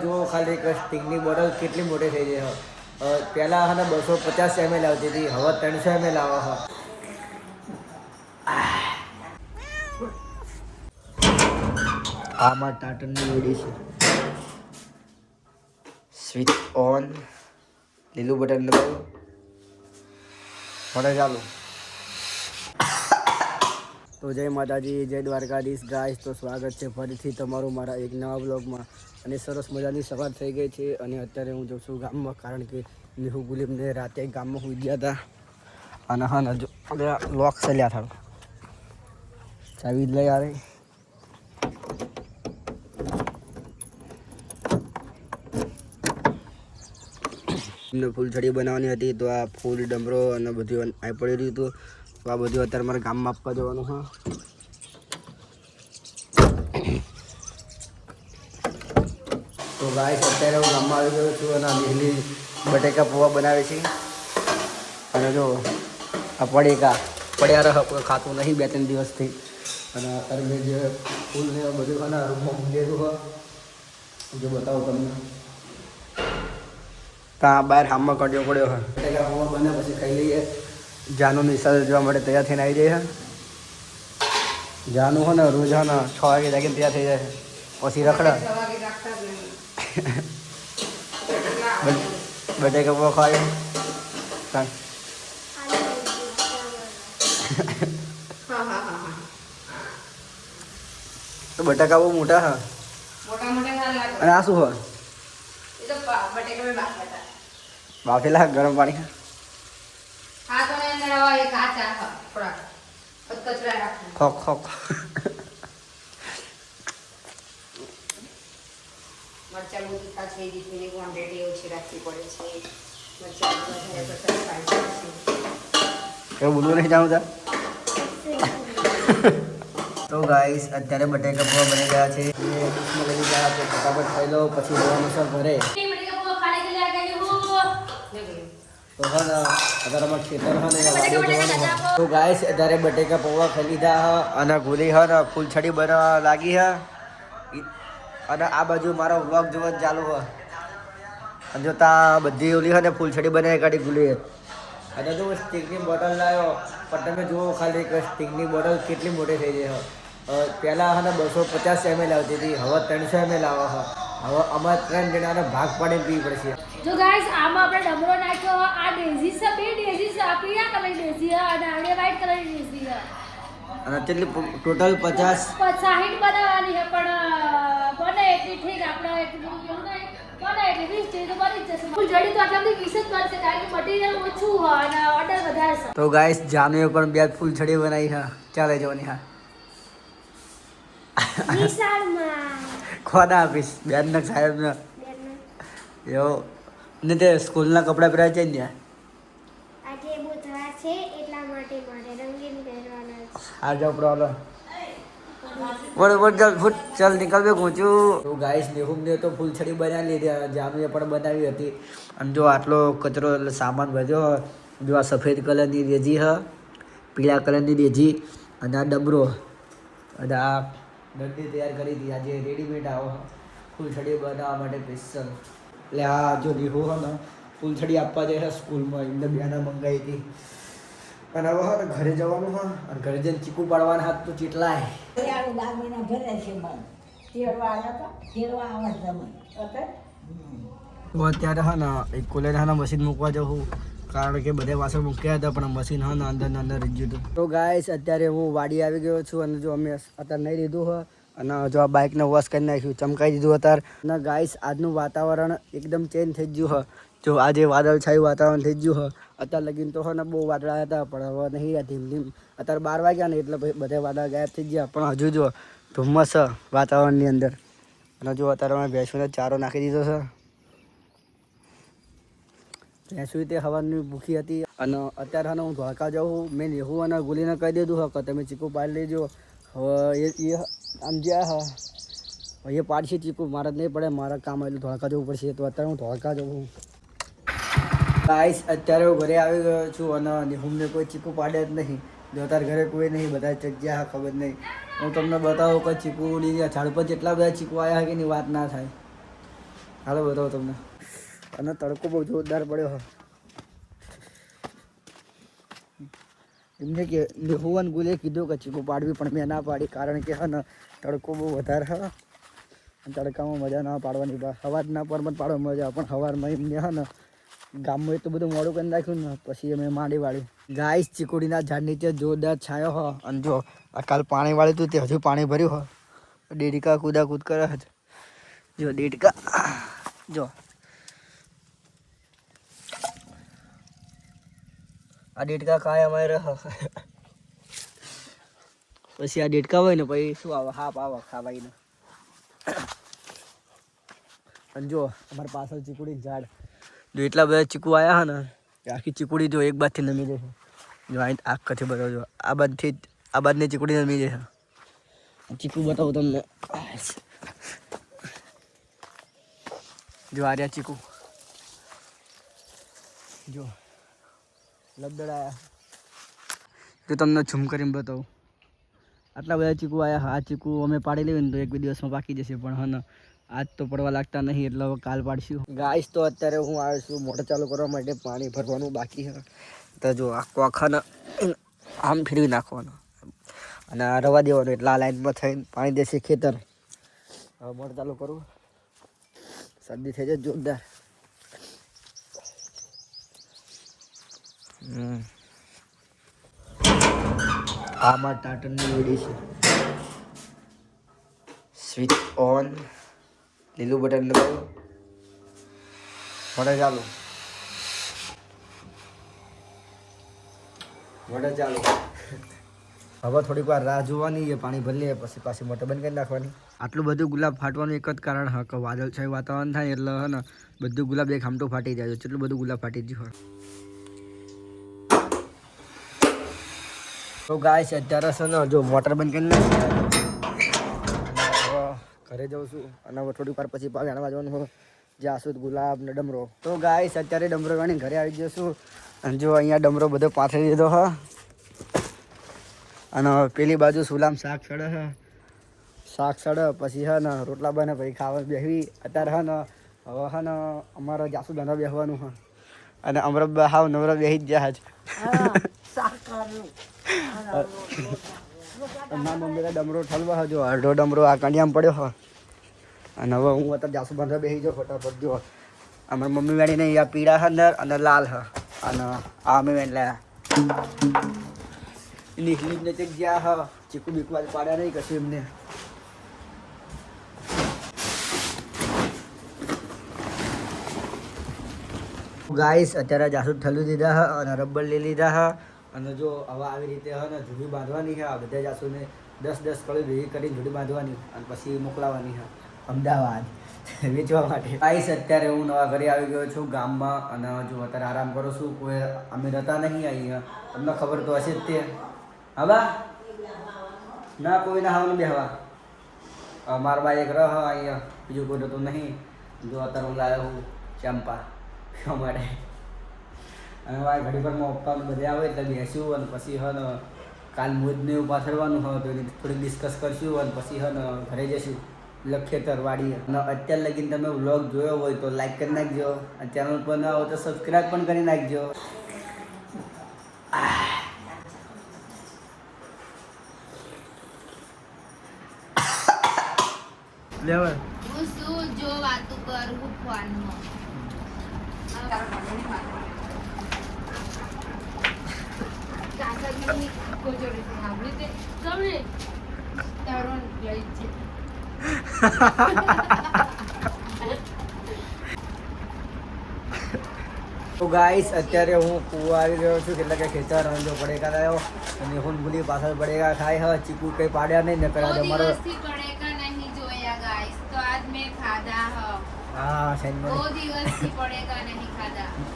જો ખાલી એક સ્ટિંગની બોટલ કેટલી મોટી થઈ ગઈ છે. પહેલાં હને 250 ml આવતી હતી, હવે 300 ml આવે છે. આમાં ટાટનની વેડી છે. સ્વિચ ઓન, લીલું બટન દબાવો, મોટર ચાલુ. તો જય માતાજી, જય દ્વારકાધીશ ગાઈસ. તો સ્વાગત છે ફરીથી તમારું મારા એક નવા બ્લોગમાં. અને સરસ મજાની સવાર થઈ ગઈ છે અને અત્યારે હું જઉં છું ગામમાં, કારણ કે નિહુ ગુલીમને રાતે ગામમાં સુઈ ગયા હતા. અને હા ને જો લોક ચાલ્યા થાળ ચાવી જ લઈ આવે. એમને ફૂલછડી બનાવવાની હતી, તો આ ફૂલ ડમરો અને બધું આ પડી રહ્યું હતું. તો આ બધું અત્યારે મારે ગામમાં આપવા જવાનું હા. તો ગાઈસ અત્યારે હું ગામમાં આવી ગયો છું અને લીલી બટેકા પૌવા બનાવે છે. અને જો આ પડ્યા રહે, કોઈ ખાતું નહીં 2-3 દિવસથી. અને અત્યારે મેં જે ફૂલ ને બધું ખાના રૂમમાં મૂકેલું હોય, જો બતાવું તમને. ત્યાં બહાર હામમાં કડ્યો પડ્યો હોય. બટેકા પૌવા બને પછી ખાઈ લઈએ. જાનું નિશાળ જોવા માટે તૈયાર થઈને આવી જાય છે. જાનું હોય ને રોજ હા ને 6 વાગે જાગીને તૈયાર થઈ જાય, પછી રખડા બટેકા પૌવા ખાય. તો બટાકા બહુ મોટા હા, અને આ શું હોય? બાફેલા ગરમ પાણી. ખોક ખોક. મરચાં બહુ તીખા છે, રીતની ક્વોન્ટિટી ઓછી રાખવી પડે છે. એવું બોલવું નહીં જાણું તા. તો ગાઈસ અત્યારે બટેકા પૌવા બની ગયા છે. લઈ ગયા તો ફટાફટ ખાઈ લો, પછી જવાનું છે ઘરે. તો હા અત્યારે અમારે ખેતર હા ને જવાનું. તો ગાઈસ અત્યારે બટેકા પૌવા ખાઈ લીધા હા અને ગોલી હા ને ફૂલછડી બનાવવા લાગી હા. અને આ બાજુ મારો વ્લોગ જોવા ચાલુ હોય. અને જો ત્યાં બધી ઓલી હોય ને ફૂલછડી બનાવી કાઢી ભૂલી. અને જો સ્ટિંગની બોટલ લાવ્યો, પણ તમે જુઓ ખાલી એક સ્ટિંગની બોટલ કેટલી મોટી થઈ ગઈ છે. પહેલાં હને 250 ml આવતી હતી, હવે 300 ml આવે છે. હવે અમારે 3 જણાને ભાગ પાડીને પીવી પડશે. જો ગાઈસ આમાં આપણે ડમરો નાખ્યો. આ ડેઝી છે, 2 ડેઝી છે. આ પીળા કલરની ડેઝી છે અને આડે વ્હાઈટ કલરની ડેઝી છે. અને કેટલી ટોટલ 50 60 બનાવવાની છે, પણ બને એટલી ઠીક. આપણે એટલું કેવું નહીં, બને એટલી 20 જેવી તો બની જ જશે. ફૂલઝડી તો આટલાથી 20 જ બનશે, કારણ કે મટીરિયલ ઓછું હોય અને ઓર્ડર વધારે છે. તો ગાઈસ જાનુએ પણ 2 ફૂલછડી બનાવી હા. ચાલે જવાની હા. ખોદા આપીશ બેન ને સાહેબ ને એવો ને. તે સ્કૂલના કપડાં પહેરાય છે ને આજે બુધવાર છે એટલા માટે મારે રંગીન પહેરવાના છે. આ જાવ પ્રોબ્લેમ બોલ ચાલ નીકળ બે પહોંચ્યું. તો ગાઈસ નિહુમને તો ફૂલછડી બનાવી લીધી, જાનુએ પણ બનાવી હતી. અને જો આટલો કચરો એટલે સામાન વધ્યો. જો આ સફેદ કલરની રેજી હ, પીળા કલરની રેજી અને આ ડબરો અને આ દંડી તૈયાર કરી હતી. આજે રેડીમેડ આવો ફૂલછડી બનાવવા માટે સ્પેશિયલ. એટલે આ જો નિહુ હો ને ફૂલછડી આપવા જાય છે સ્કૂલમાં, એમને બેના મંગાવી હતી. અને હવે હા ઘરે જવાનું હા, અને ઘરે જઈને ચીકુ પાડવાના હાથ તો ચીટલાય. તો અત્યારે હા ને એક કોલેજ હા મશીન મૂકવા જવું, કારણ કે બધે વાસણ મૂક્યા હતા પણ મશીન હા ને અંદર રહી ગયું હતું. તો ગાઈસ અત્યારે હું વાડી આવી ગયો છું અને જો અમે અત્યારે નહીં લીધું હોય અને જો આ બાઇકને વોશ કરી નાખ્યું, ચમકાઈ દીધું અત્યારે. અને ગાઈસ આજનું વાતાવરણ એકદમ ચેન્જ થઈ ગયું હોય. જો આજે વાદળછાયું વાતાવરણ થઈ ગયું હોય. અત્યારે લગીને તો હોય ને બહુ વાદળા હતા, પણ હવે નહીં. ધીમ ધીમ અત્યારે 12 વાગ્યા ને એટલે બધા વાદળા ગાયબ થઈ ગયા, પણ હજુ જો ધુમ્મસ વાતાવરણની અંદર. અને જો અત્યારે અમે ભેંસોને ચારો નાખી દીધો છે. ભેંસુ તે હવાની ભૂખી હતી. અને અત્યારે હું દ્વારકા જાઉં. મેં નેહું અને ગુલીને કહી દીધું હોય કે તમે ચીકુ પાડી લેજો. હવે એ આમ જ્યાં એ પાડશે ચીકુ, મારે જ નહીં પડે, મારા કામ એટલું દ્વારકા જવું પડશે. તો અત્યારે હું દ્વારકા જાઉં. ગાઈસ અત્યારે હું ઘરે આવી ગયો છું અને નેહુમને કોઈ ચીકુ પાડે જ નહીં. જો અત્યારે ઘરે કોઈ નહીં, બધા જગ્યા ખબર નહીં. હું તમને બતાવું કે ચીકુની ઝાડ પર જેટલા બધા ચીકુ આવ્યા કે એની વાત ના થાય. હાલો બતાવો તમને. અને તડકો બહુ જોરદાર પડ્યો હ. એમને કે હુવન ગુલે કીધું કે ચીકુ પાડવી, પણ મેં ના પાડી, કારણ કે હા ને તડકો બહુ વધારે હ. તડકામાં મજા ના પાડવાની. સવાર ના પર પાડવા મજા, પણ સવારમાં એમને હા ને ગામમાં એટલું બધું મોડું કરી નાખ્યું ને, પછી અમે માંડી વાળી. ગાઈસ ચીકુડીના ઝાડ નીચે જોરદાર છાયો હ. અને જો આ કાલ પાણી વાળ્યું હતું તે હજુ પાણી ભર્યું હ. દેડકા કૂદા કૂદ કરે છે. જો દેડકા જો આ દેડકા કાય અમારે પછી આ દેડકા હોય ને પછી શું આવે, હાપ આવે ખાવાઈને. અને જો અમારી પાછળ ચીકુડી ઝાડ, જો એટલા બધા ચીકુ આવ્યા ને કે આખી ચીકુડી જો એક બાજથી નમી જશે. જો અહીં આખથી બતાવો, જો આ બાજની ચીકુડી નમી જશે. ચીકુ બતાવું તમને. જો આ રહ્યા ચીકુ, જો લબદડાયા. તો તમને ઝૂમ કરીને બતાવું. આટલા બધા ચીકુ આવ્યા. આ ચીકુ અમે પાડી લેવી ને તો એક બે દિવસમાં પાકી જશે, પણ હા ને આજ તો પડવા લાગતા નહીં, એટલે હવે કાલ પાડશું. ગાઈસ તો અત્યારે હું આવ્યો છું મોટર ચાલુ કરવા માટે. પાણી ભરવાનું બાકી છે. તો જો આખો આખાને આમ ફેરવી નાખવાનો અને આ રવા દેવાનું, એટલે આ લાઈનમાં થઈને પાણી દેશે ખેતર. હવે મોટર ચાલુ કરું. શરદી થઈ જાય જોરદાર. આ મારા ટાટરની વેડી છે. સ્વિચ ઓન, લીલું બટન દબાવો, મોટર ચાલુ. મોટર ચાલુ. હવે થોડીક વાર રાહ જોવાની, પાણી ભરી લે, પછી પાછી મોટર બંધ કરી નાખવાની. આટલું બધું ગુલાબ ફાટવાનું એક જ કારણ હા કે વાદળછાયું વાતાવરણ થાય એટલે હે ને બધું ગુલાબ એક હામટું ફાટી જાય. એટલું બધું ગુલાબ ફાટી ગયું હોય. તો ગાઈસ અત્યારે છે ને જો મોટર બંધ કરી નાખી. ઘરે જાઉં છું અને હવે થોડીક વાર પછી વેણવા જવાનું હોય. જાસૂદ, ગુલાબ ને ડમરો. તો ગાઈસ અત્યારે ડમરો વેણી ઘરે આવી જશું. અને જો અહીંયા ડમરો બધો પાથરી દીધો હ. અને પેલી બાજુ સુલામ શાક સડે છે. શાક સડે પછી હે ને રોટલા બને, પછી ખાવા બેસવી. અત્યારે હે ને હવે હે ને અમારે જાસૂદ બાંધવા બેસવાનું હોય. અને અમરો હાવ નવરો બેસી જ ગયા છે. ના મમ્મીને ડમરો ઠલવા જો અડધો ડમરો આ કાંડિયામાં પડ્યો હોય. અને હવે હું અત્યારે જાસૂદ બાંધવા બેસી જાઉં ફટાફટ. જો અમારી મમ્મી વેણીને આ પીળા છે અંદર અને લાલ હ. અને આ અમે વેણ લાયા. નીકળી ને ચેક ગયા હ. ચીકુ બીકુ આજે પાડ્યા નહીં કશું એમને. ગાઈસ અત્યારે જાસૂદ ઠલવી દીધા હ અને રબર લઈ લીધા હ. અને જો હવે આવી રીતે હે ને જુડી બાંધવાની છે. આ બધા જાસૂદને 10-10 કળી ભેગી કરીને જુડી બાંધવાની અને પછી મોકલાવાની છે અમદાવાદ વેચવા માટે. ગાઈસ અત્યારે હું નવા ઘરે આવી ગયો છું ગામમાં. અને જો અત્યારે આરામ કરું છું. કોઈ અમે રહેતા નહીં અહીંયા, તમને ખબર તો હશે જ તે. હવે ના કોઈ ના હાવનું બેહવા. મારા બા એક રહ અહીંયા, બીજું કોઈ રહેતું નહીં. જો અત્યારે હું લાવ્યો હું ચંપા પીવા માટે. અને મારા ઘડી પરમાં પપ્પાને બધે આવે એટલે બેસ્યું. અને પછી હે ને કાલ મોજને એવું પાછળવાનું હોય તો થોડીક ડિસ્કસ કરશું. અને પછી હે ને ઘરે જઈશું ખેતર વાડીએ. અને અત્યાર લગીને તમે વ્લોગ જોયો હોય તો લાઈક કરી નાખજો. અને ચેનલ પર ના હોય તો સબસ્ક્રાઈબ પણ કરી નાખજો. લેવલ હું શું જો વાતું કરું ફોનમાં. તો ગાઈસ અત્યારે હું કૂવા આવી ગયો છું. એટલે કે ખેતર જો પડેકા લાવ્યો અને હું ભૂલી પાછળ પડેકા ખાય હ. ચીકુ કઈ પાડ્યા નહીં ને કરા અમારો. હા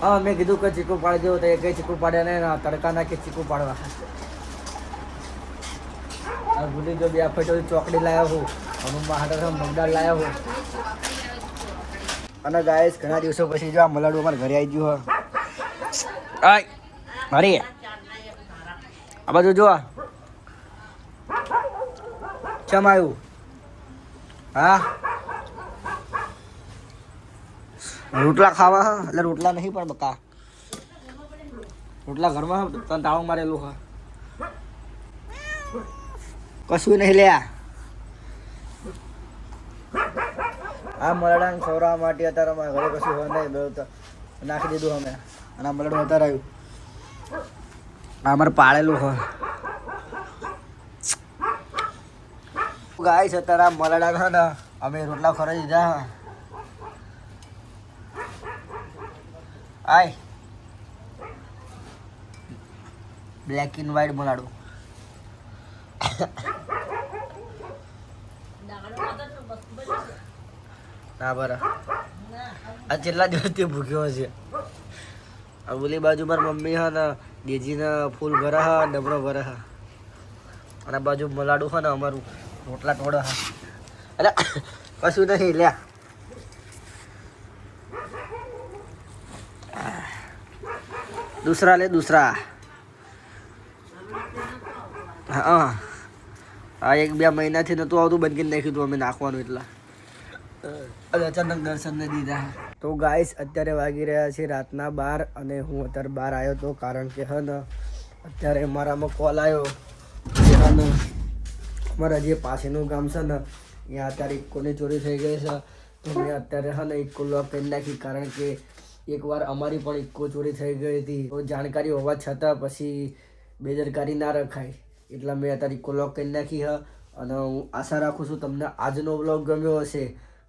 હા મેં કીધું કે ચીકુ પાડી દો તો એ કઈ ચીકુ પાડ્યા નહીં. તડકા નાખી ચીકુ પાડવા. ભૂલી જો બે ફેટો ચોકડી લાવ્યો હું. મમ્મા હાથે મગદાળ લાવ્યો હું. અને ગાઈસ ઘણા દિવસો પછી જો આ મલાડું અમારે ઘરે આવી ગયું હ. આય મારી આ બાજુ જો ચમ આવ્યું. હા રોટલા ખાવા હા એટલે રોટલા નહીં પણ બકા રોટલા ઘરમાં તને તાળું મારેલું હા કશું નહીં લે આ મરડાને ખવડાવવા માટે અત્યારે અમારા ઘરે કશું હોય નહીં બે તો નાખી દીધું અમે અને આ મરડું અત્યારે આવ્યું આ અમારે પાળેલું હોય ગાઈસ અત્યારે આ મરડા છે ને અમે રોટલા ખવડાવી દીધા હા આય બ્લેક એન્ડ વ્હાઈટ મલાડું ના બરા આ છેલ્લા દિવસથી ભૂખ્યો છે આ ઓલી બાજુ મારી મમ્મી હા ને દેજીને ફૂલ ભરે હા ડબરો ભરે હા અને આ બાજુ મલાડું હા ને અમારું રોટલા ટોળે હા અરે કશું નહીં લ્યા दूसरा ले दूसरा હા આ 1-2 મહિનાથી નતું આવતું બંધ કરી નાખ્યું હતું અમે નાખવાનું એટલા અચાનક દર્શનને દીધા તો ગાઈસ અત્યારે વાગી રહ્યા છે રાતના 12 અને હું અત્યારે બહાર આવ્યો હતો કારણ કે હે ને અત્યારે મારામાં કોલ આવ્યો કે હે ને અમારા જે પાસેનું ગામ છે ને ત્યાં અત્યારે ઇક્કોની ચોરી થઈ ગઈ છે તો મેં અત્યારે હે ને ઇક્કો લોક કરી નાખી કારણ કે એકવાર અમારી પણ ઇક્કો ચોરી થઈ ગઈ હતી તો જાણકારી હોવા છતાં પછી બેદરકારી ના રખાય એટલા મેં અત્યારે ઇક્કો લોક કરી નાખી હ અને હું આશા રાખું છું તમને આજનો વ્લોગ ગમ્યો હશે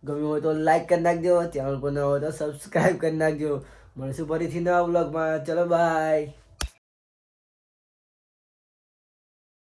ગમ્યો હોય તો લાઈક કરી નાખજો ચેનલ પર ન હોય તો સબસ્ક્રાઈબ કરી નાખજો મળશું ફરીથી નવા વ્લોગમાં ચલો બાય